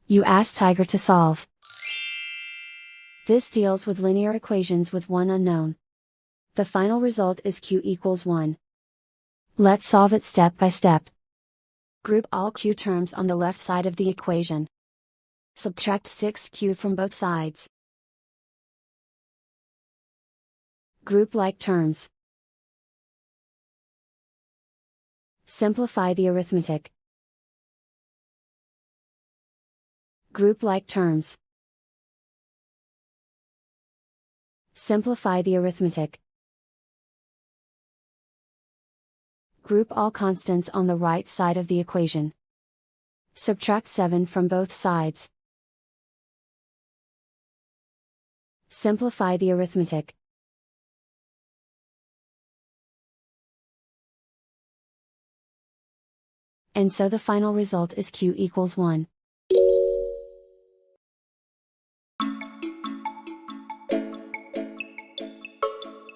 You ask Tiger to solve. This deals with linear equations with one unknown. The final result is q equals 1. Let's solve it step by step. Group all q terms on the left side of the equation. Subtract 6q from both sides. Group like terms. Simplify the arithmetic. Group like terms. Simplify the arithmetic. Group all constants on the right side of the equation. Subtract 7 from both sides. Simplify the arithmetic. And so the final result is q equals 1.